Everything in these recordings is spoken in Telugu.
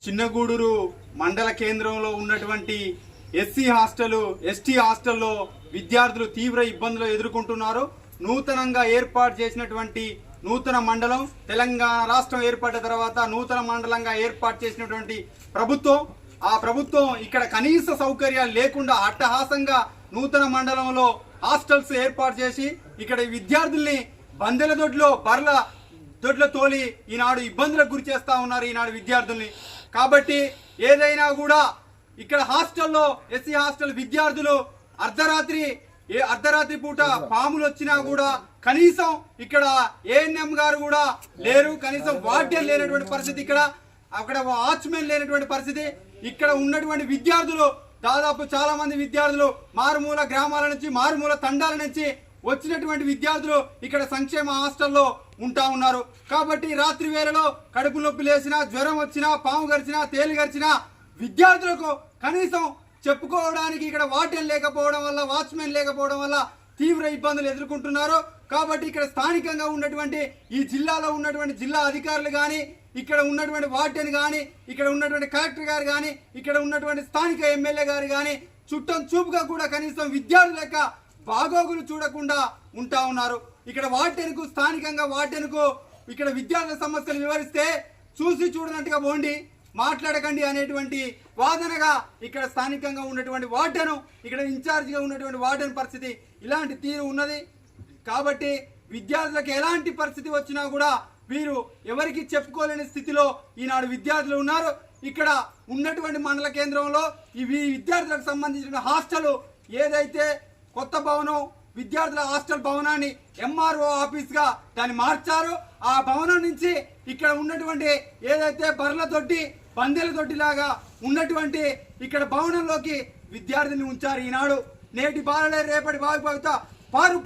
చిన్నగూడూరు మండల కేంద్రంలో ఉన్నటువంటి ఎస్సీ హాస్టల్, ఎస్టీ హాస్టల్లో విద్యార్థులు తీవ్ర ఇబ్బందులు ఎదుర్కొంటున్నారు. నూతనంగా ఏర్పాటు చేసినటువంటి నూతన మండలం, తెలంగాణ రాష్ట్రం ఏర్పడిన తర్వాత నూతన మండలంగా ఏర్పాటు చేసినటువంటి ఆ ప్రభుత్వం ఇక్కడ కనీస సౌకర్యాలు లేకుండా అట్టహాసంగా నూతన మండలంలో హాస్టల్స్ ఏర్పాటు చేసి ఇక్కడ విద్యార్థుల్ని బందెల దొడ్లో, బర్ల దొడ్ల తోలి ఈనాడు ఇబ్బందులకు గురి చేస్తా ఉన్నారు ఈనాడు విద్యార్థుల్ని. కాబట్టి ఏదైనా కూడా ఇక్కడ హాస్టల్లో, ఎస్సీ హాస్టల్ విద్యార్థులు అర్ధరాత్రి పూట పాములు వచ్చినా కూడా కనీసం ఇక్కడ ఏఎన్ఎం గారు కూడా లేరు, కనీసం వార్డెన్ లేనటువంటి పరిస్థితి, అక్కడ వాచ్మెన్ లేనటువంటి పరిస్థితి. ఇక్కడ ఉన్నటువంటి విద్యార్థులు దాదాపు చాలా మంది విద్యార్థులు మారుమూల గ్రామాల నుంచి, మారుమూల తండాల నుంచి వచ్చినటువంటి విద్యార్థులు ఇక్కడ సంక్షేమ హాస్టల్లో ఉంటా ఉన్నారు. కాబట్టి రాత్రి వేళలో కడుపు నొప్పి లేచినా, జ్వరం వచ్చినా, పాము గరిచినా, తేలి గరిచినా విద్యార్థులకు కనీసం చెప్పుకోవడానికి ఇక్కడ వార్డెన్ లేకపోవడం వల్ల, వాచ్మెన్ లేకపోవడం వల్ల తీవ్ర ఇబ్బందులు ఎదుర్కొంటున్నారు. కాబట్టి ఇక్కడ స్థానికంగా ఉన్నటువంటి ఈ జిల్లాలో ఉన్నటువంటి జిల్లా అధికారులు కానీ, ఇక్కడ ఉన్నటువంటి వార్డెన్ కానీ, ఇక్కడ ఉన్నటువంటి కలెక్టర్ గారు కానీ, ఇక్కడ ఉన్నటువంటి స్థానిక ఎమ్మెల్యే గారు కానీ చుట్టం చూపుగా కూడా కనీసం విద్యార్థుల యొక్క బాగోగులు చూడకుండా ఉంటా ఉన్నారు. ఇక్కడ వార్డెన్కు, స్థానికంగా వార్డెన్కు ఇక్కడ విద్యార్థుల సమస్యలు వివరిస్తే చూసి చూడనట్టుగా పోండి, మాట్లాడకండి అనేటువంటి వాదనగా ఇక్కడ స్థానికంగా ఉన్నటువంటి వార్డెను, ఇక్కడ ఇన్ఛార్జిగా ఉన్నటువంటి వార్డెన్ పరిస్థితి ఇలాంటి తీరు ఉన్నది. కాబట్టి విద్యార్థులకు ఎలాంటి పరిస్థితి వచ్చినా కూడా వీరు ఎవరికి చెప్పుకోలేని స్థితిలో ఈనాడు విద్యార్థులు ఉన్నారు. ఇక్కడ ఉన్నటువంటి మండల కేంద్రంలో ఈ విద్యార్థులకు సంబంధించిన హాస్టల్ ఏదైతే కొత్త భవనం, విద్యార్థుల హాస్టల్ భవనాన్ని ఎంఆర్ఓ ఆఫీస్గా దాన్ని మార్చారు. ఆ భవనం నుంచి ఇక్కడ ఉన్నటువంటి ఏదైతే బర్ల తొట్టి, బందెల తొట్టిలాగా ఉన్నటువంటి ఇక్కడ భవనంలోకి విద్యార్థిని ఉంచారు. ఈనాడు నేటి బాలలే రేపటి భావిత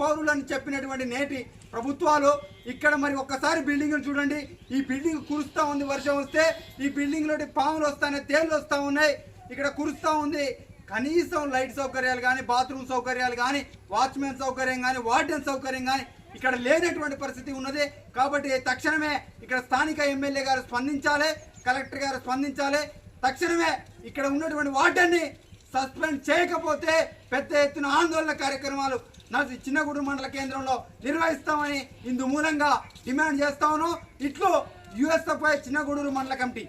పౌరులని చెప్పినటువంటి నేటి ప్రభుత్వాలు ఇక్కడ మరి ఒక్కసారి బిల్డింగ్లు చూడండి. ఈ బిల్డింగ్ కురుస్తూ ఉంది, వర్షం వస్తే ఈ బిల్డింగ్లోటి పాములు వస్తాయి, తేళ్లు వస్తూ ఉన్నాయి, ఇక్కడ కురుస్తూ ఉంది. కనీసం లైట్ సౌకర్యాలు కానీ, బాత్రూమ్ సౌకర్యాలు కానీ, వాచ్మెన్ సౌకర్యం కానీ, వార్డెన్ సౌకర్యం కానీ ఇక్కడ లేనటువంటి పరిస్థితి ఉన్నది. కాబట్టి తక్షణమే ఇక్కడ స్థానిక ఎమ్మెల్యే గారు స్పందించాలి, కలెక్టర్ గారు స్పందించాలి. తక్షణమే ఇక్కడ ఉన్నటువంటి వార్డెన్ని సస్పెండ్ చేయకపోతే పెద్ద ఎత్తున ఆందోళన కార్యక్రమాలు చిన్నగూడూరు మండల కేంద్రంలో నిర్వహిస్తామని ఇందు మూలంగా డిమాండ్ చేస్తాను. ఇట్లు యుఎస్ఎఫ్ఐ చిన్నగూడూరు మండల కమిటీ.